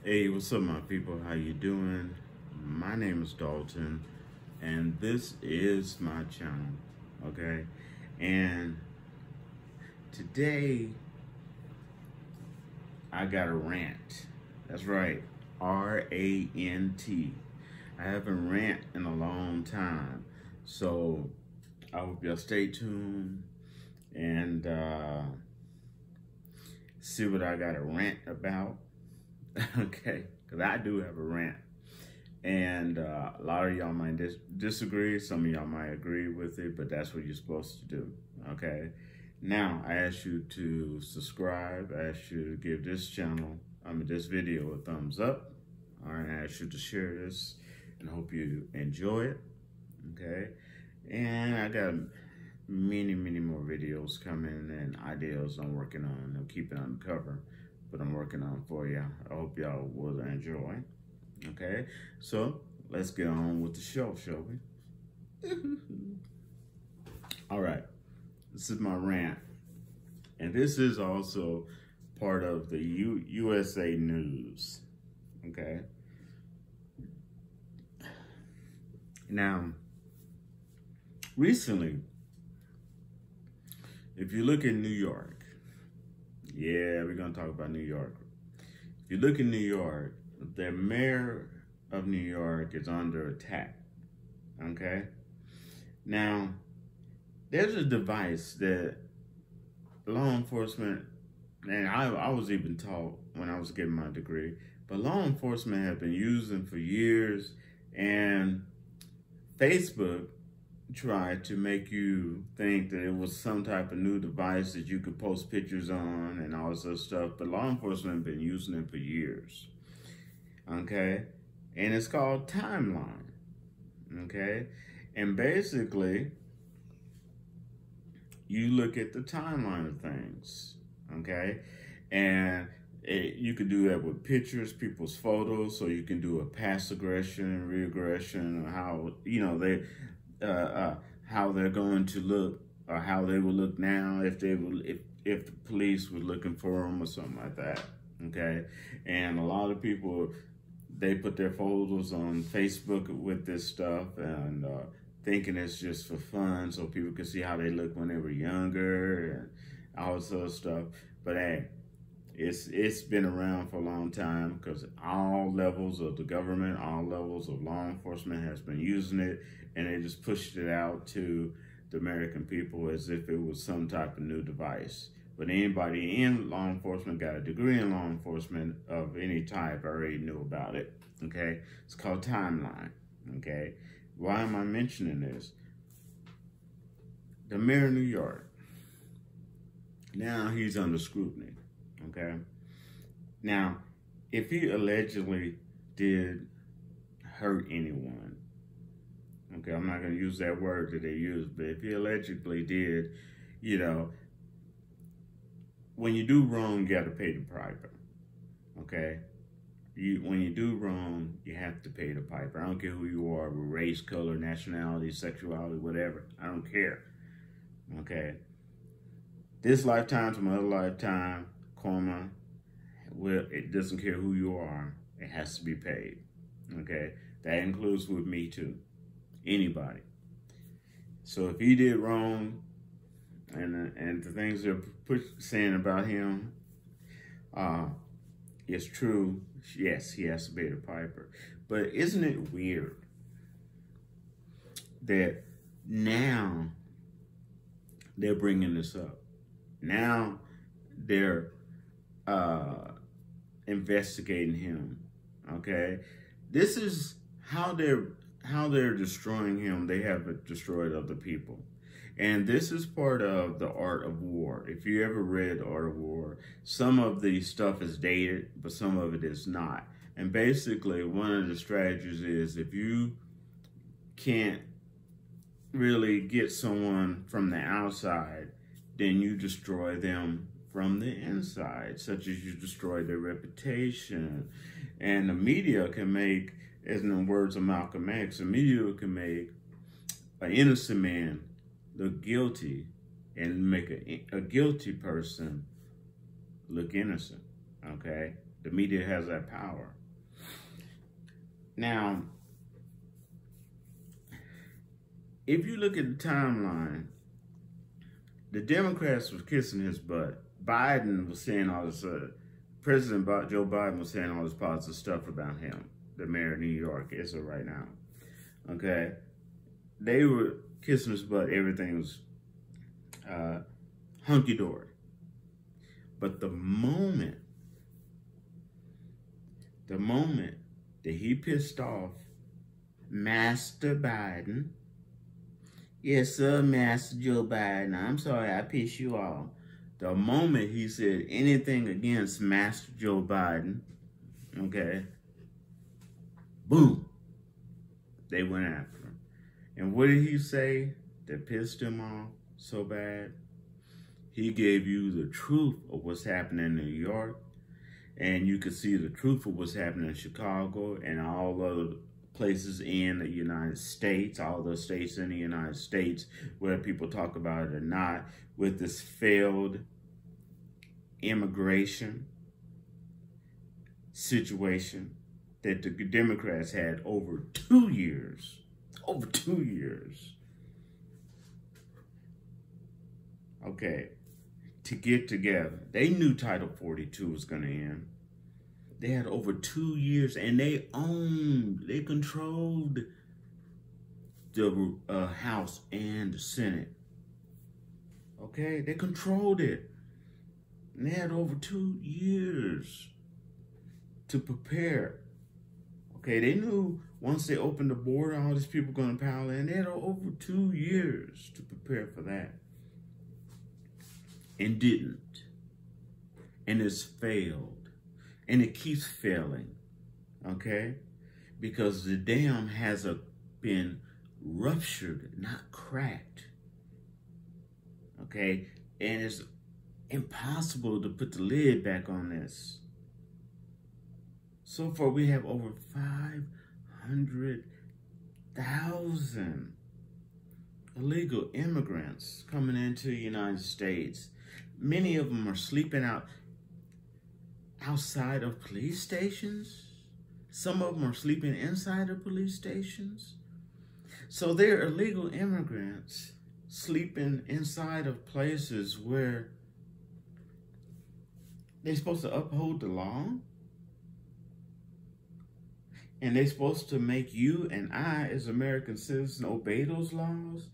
Hey, what's up, my people? How you doing? My name is Dalton, and this is my channel, okay? And today, I got a rant. That's right, R-A-N-T. I haven't rant in a long time, so I hope y'all stay tuned and see what I got to rant about. Okay, because I do have a rant, and a lot of y'all might disagree. Some of y'all might agree with it, but that's what you're supposed to do. Okay, now I ask you to subscribe. I ask you to give this channel, this video, a thumbs up. All right, I ask you to share this, and hope you enjoy it. Okay, and I got many more videos coming and ideas I'm working on. I'm keeping undercover, but I'm working on for you. I hope y'all will enjoy. Okay, so let's get on with the show, shall we? All right, this is my rant, and this is also part of the USA News. Okay, now recently, if you look in New York, yeah, we're gonna talk about New York. If you look in New York, the mayor of New York is under attack, okay? Now, there's a device that law enforcement, and I was even taught when I was getting my degree, but law enforcement have been using for years, and Facebook tried to make you think that it was some type of new device that you could post pictures on and all this other stuff, but law enforcement have been using it for years, okay? And it's called Timeline, okay? And basically, you look at the timeline of things, okay? And you could do that with pictures, people's photos, so you can do a past aggression, reaggression, or how, you know, how they're going to look, or how they will look now if the police were looking for them or something like that. Okay, and a lot of people, they put their photos on Facebook with this stuff and thinking it's just for fun, so people can see how they look when they were younger and all this other stuff. But hey, it's been around for a long time, because all levels of the government, all levels of law enforcement has been using it, and they just pushed it out to the American people as if it was some type of new device. But anybody in law enforcement, got a degree in law enforcement of any type, already knew about it, okay? It's called Timeline, okay? Why am I mentioning this? The mayor of New York, now he's under scrutiny, okay? Now, if he allegedly did hurt anyone, okay, I'm not gonna use that word that they use, but if he allegedly did, you know, when you do wrong, you gotta pay the piper, okay? When you do wrong, you have to pay the piper. I don't care who you are, race, color, nationality, sexuality, whatever. I don't care, okay? This lifetime to another lifetime, karma, well, it doesn't care who you are. It has to be paid, okay? That includes with me too, anybody. So if he did wrong, and the things they're saying about him, it's true. Yes, he has to pay the piper. But isn't it weird that now they're bringing this up? Now they're investigating him, okay? This is how they're destroying him. They have destroyed other people. And this is part of The Art of War. If you ever read The Art of War, some of the stuff is dated, but some of it is not. And basically, one of the strategies is, if you can't really get someone from the outside, then you destroy them from the inside, such as you destroy their reputation. And the media can make, as in the words of Malcolm X, the media can make an innocent man look guilty and make a guilty person look innocent, okay? The media has that power. Now, if you look at the timeline, the Democrats were kissing his butt. Biden was saying all this, President Joe Biden was saying all this positive stuff about him, the mayor of New York, as of right now. Okay? They were kissing his butt. Everything was hunky-dory. But the moment that he pissed off Master Biden, yes, sir, Master Joe Biden, I'm sorry I pissed you off. The moment he said anything against Master Joe Biden, okay, boom, they went after him. And what did he say that pissed him off so bad? He gave you the truth of what's happening in New York, and you could see the truth of what's happening in Chicago and all other places in the United States, all those states in the United States, whether people talk about it or not, with this failed immigration situation that the Democrats had over 2 years. Over 2 years. Okay, to get together. They knew Title 42 was going to end. They had over 2 years, and they controlled the House and the Senate. Okay, they controlled it. And they had over 2 years to prepare. Okay, they knew once they opened the border, all these people were going to pile in. They had over 2 years to prepare for that. And didn't. And it's failed. And it keeps failing. Okay? Because the dam has been ruptured, not cracked. Okay? And it's impossible to put the lid back on this. So far, we have over 500,000 illegal immigrants coming into the United States. Many of them are sleeping outside of police stations. Some of them are sleeping inside of police stations. So they're illegal immigrants sleeping inside of places where they're supposed to uphold the law. And they're supposed to make you and I, as American citizens, obey those laws,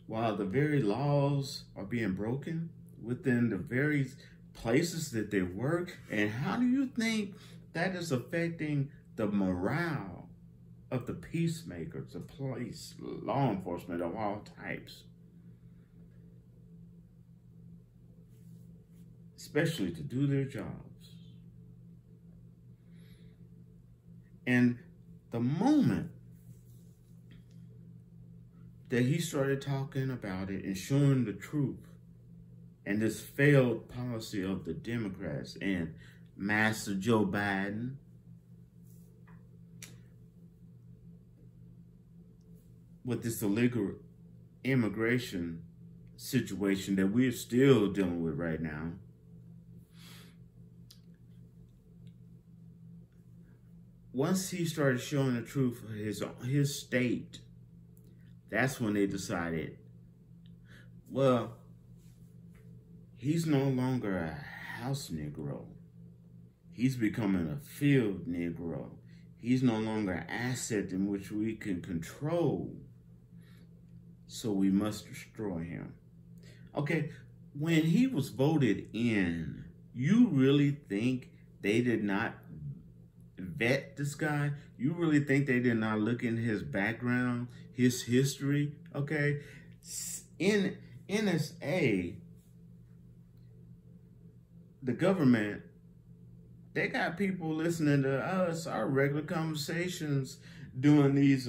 while the very laws are being broken within the very places that they work. And how do you think that is affecting the morale of the peacemakers, the police, law enforcement of all types? Especially to do their jobs. And the moment that he started talking about it and showing the truth and this failed policy of the Democrats and Master Joe Biden, with this illegal immigration situation that we're still dealing with right now, once he started showing the truth of his state, that's when they decided, well, he's no longer a house Negro. He's becoming a field Negro. He's no longer an asset in which we can control. So we must destroy him. Okay, when he was voted in, you really think they did not vet this guy? You really think they did not look in his background, his history? Okay, in NSA, the government, they got people listening to us, our regular conversations, doing these,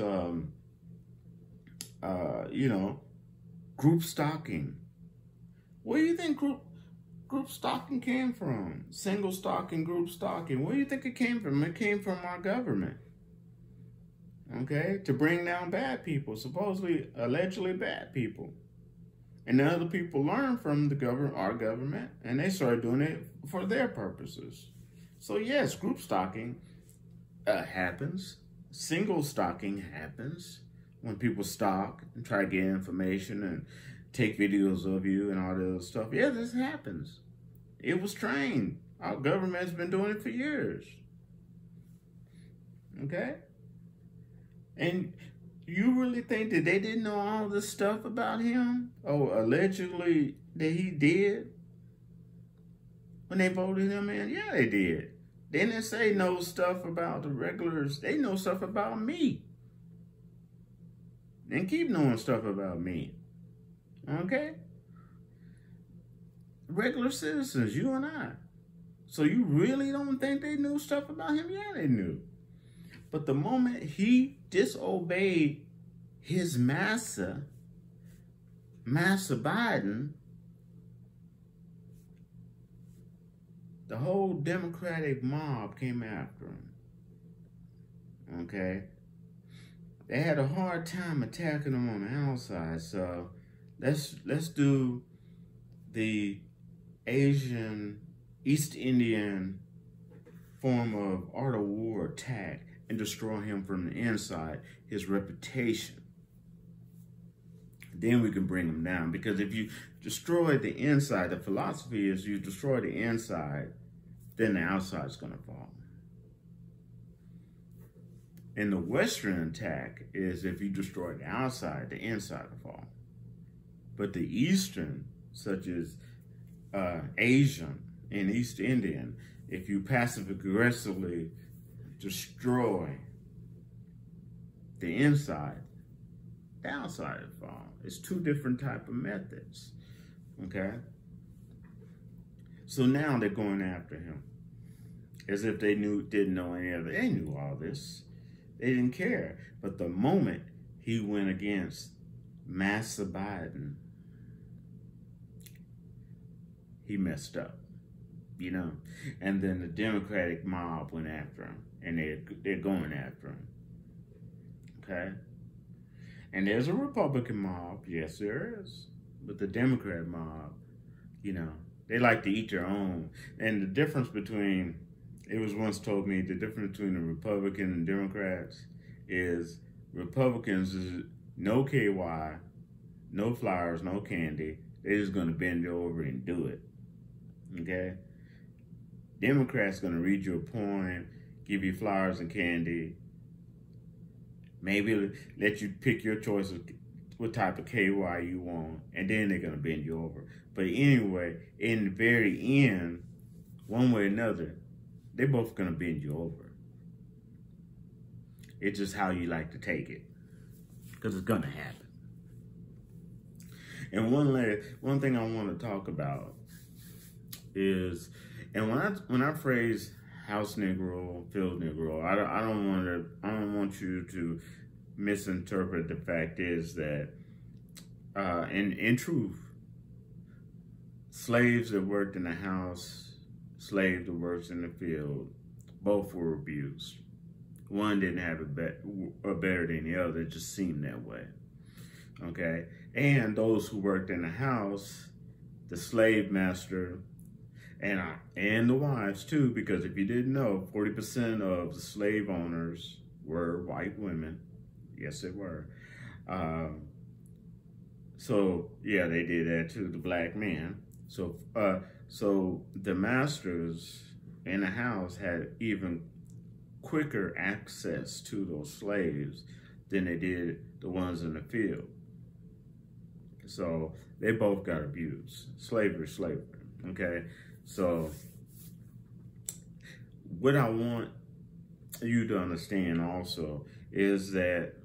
group stalking. Where do you think group stalking came from? Single stalking, group stalking. Where do you think it came from? It came from our government. Okay? To bring down bad people, supposedly, allegedly bad people. And the other people learned from our government, and they started doing it for their purposes. So yes, group stalking happens. Single stalking happens when people stalk and try to get information and take videos of you and all that other stuff. Yeah, this happens. It was trained. Our government's been doing it for years. Okay? And you really think that they didn't know all this stuff about him? Or allegedly that he did? When they voted him in? Yeah, they did. They didn't say no stuff about the regulars. They know stuff about me. And keep knowing stuff about me. Okay? Regular citizens, you and I. So you really don't think they knew stuff about him? Yeah, they knew. But the moment he disobeyed his master, Master Biden, the whole Democratic mob came after him. Okay? They had a hard time attacking him on the outside, so let's do the Asian, East Indian form of art of war attack and destroy him from the inside, his reputation. Then we can bring him down. Because if you destroy the inside, the philosophy is you destroy the inside, then the outside is going to fall. And the Western attack is if you destroy the outside, the inside will fall. But the Eastern, such as Asian and East Indian, if you passive-aggressively destroy the inside, the outside will fall. It's two different type of methods, okay? So now they're going after him as if they didn't know any of it. They knew all this. They didn't care. But the moment he went against Master Biden, he messed up, you know? And then the Democratic mob went after him, and they're going after him, okay? And there's a Republican mob, yes there is. But the Democrat mob, you know, they like to eat their own. And the difference between, it was once told me, the difference between the Republican and Democrats is Republicans is no KY, no flowers, no candy. They're just going to bend you over and do it, okay? Democrats going to read you a poem, give you flowers and candy, maybe let you pick your choice of what type of KY you want, and then they're going to bend you over. But anyway, in the very end, one way or another, they're both going to bend you over. It's just how you like to take it, because it's going to happen. And one thing I want to talk about is, and when I phrase house Negro, field Negro, I don't want you to misinterpret the fact is that, in truth, slaves that worked in the house, slaves that worked in the field, both were abused. One didn't have it better than the other, it just seemed that way, okay? And those who worked in the house, the slave master, and the wives too, because if you didn't know, 40% of the slave owners were white women. Yes, they were. So yeah, they did that to the black men. So the masters in the house had even quicker access to those slaves than they did the ones in the field. So they both got abused. Slavery, okay? So what I want you to understand also is that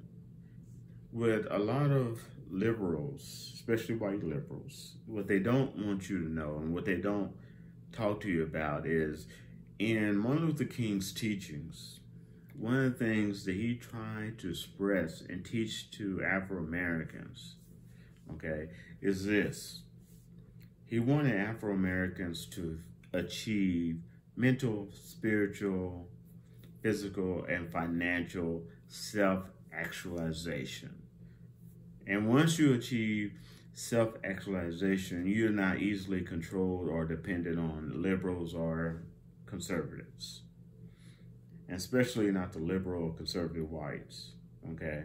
with a lot of liberals, especially white liberals, what they don't want you to know and what they don't talk to you about is in Martin Luther King's teachings, one of the things that he tried to express and teach to Afro-Americans, okay, is this. He wanted Afro-Americans to achieve mental, spiritual, physical, and financial self-actualization. And once you achieve self-actualization, you're not easily controlled or dependent on liberals or conservatives, and especially not the liberal conservative whites, okay?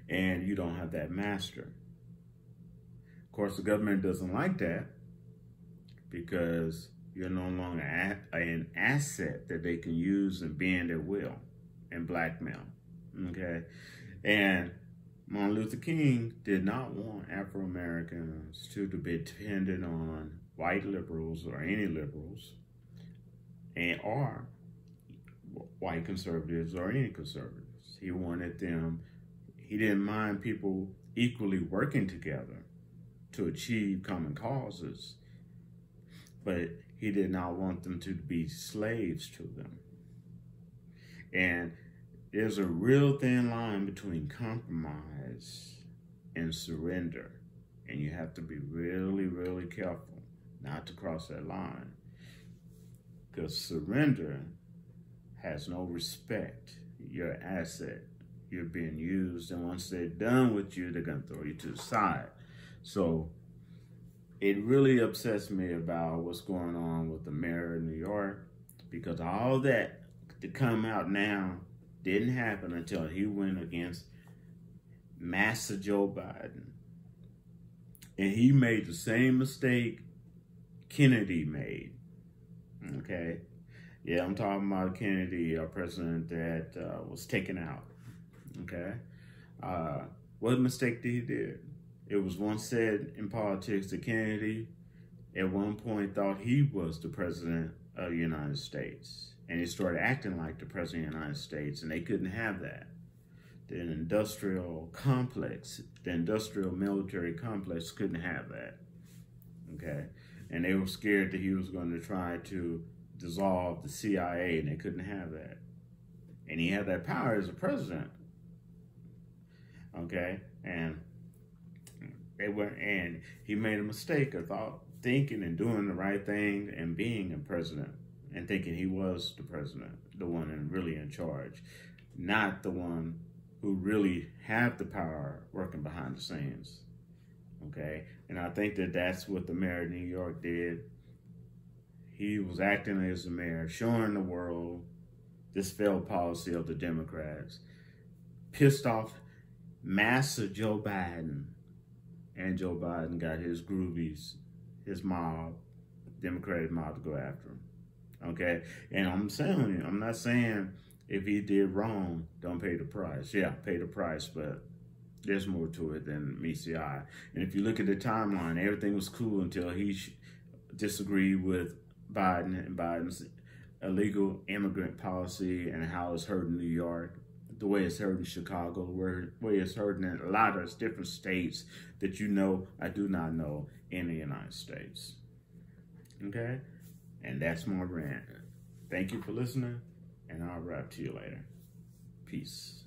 And you don't have that master. Of course, the government doesn't like that because you're no longer an asset that they can use and bend at will and blackmail, okay? And Martin Luther King did not want Afro-Americans to be dependent on white liberals or any liberals or white conservatives or any conservatives. He wanted them, he didn't mind people equally working together to achieve common causes, but he did not want them to be slaves to them. And there's a real thin line between compromise and surrender. And you have to be really, really careful not to cross that line. Because surrender has no respect. You're an asset. You're being used. And once they're done with you, they're going to throw you to the side. So it really upsets me about what's going on with the mayor of New York, because all that to come out now didn't happen until he went against Master Joe Biden. And he made the same mistake Kennedy made, okay? Yeah, I'm talking about Kennedy, our president that was taken out, okay? What mistake did he do? It was once said in politics that Kennedy at one point thought he was the president of the United States. And he started acting like the president of the United States, and they couldn't have that. The industrial complex, the industrial military complex couldn't have that, okay? And they were scared that he was going to try to dissolve the CIA, and they couldn't have that. And he had that power as a president, okay? And he made a mistake of thinking and doing the right thing and being a president and thinking he was the president, the one and really in charge, not the one who really have the power working behind the scenes, okay? And I think that that's what the mayor of New York did. He was acting as the mayor, showing the world this failed policy of the Democrats, pissed off Master Joe Biden, and Joe Biden got his groupies, his mob, Democratic mob to go after him, okay? And I'm telling you, I'm not saying if he did wrong, don't pay the price. Yeah, pay the price, but there's more to it than meets the eye. And if you look at the timeline, everything was cool until he disagreed with Biden and Biden's illegal immigrant policy and how it's hurting New York, the way it's hurting Chicago, the way it's hurting in a lot of different states that you know I do not know in the United States. Okay? And that's my rant. Thank you for listening, and I'll wrap to you later. Peace.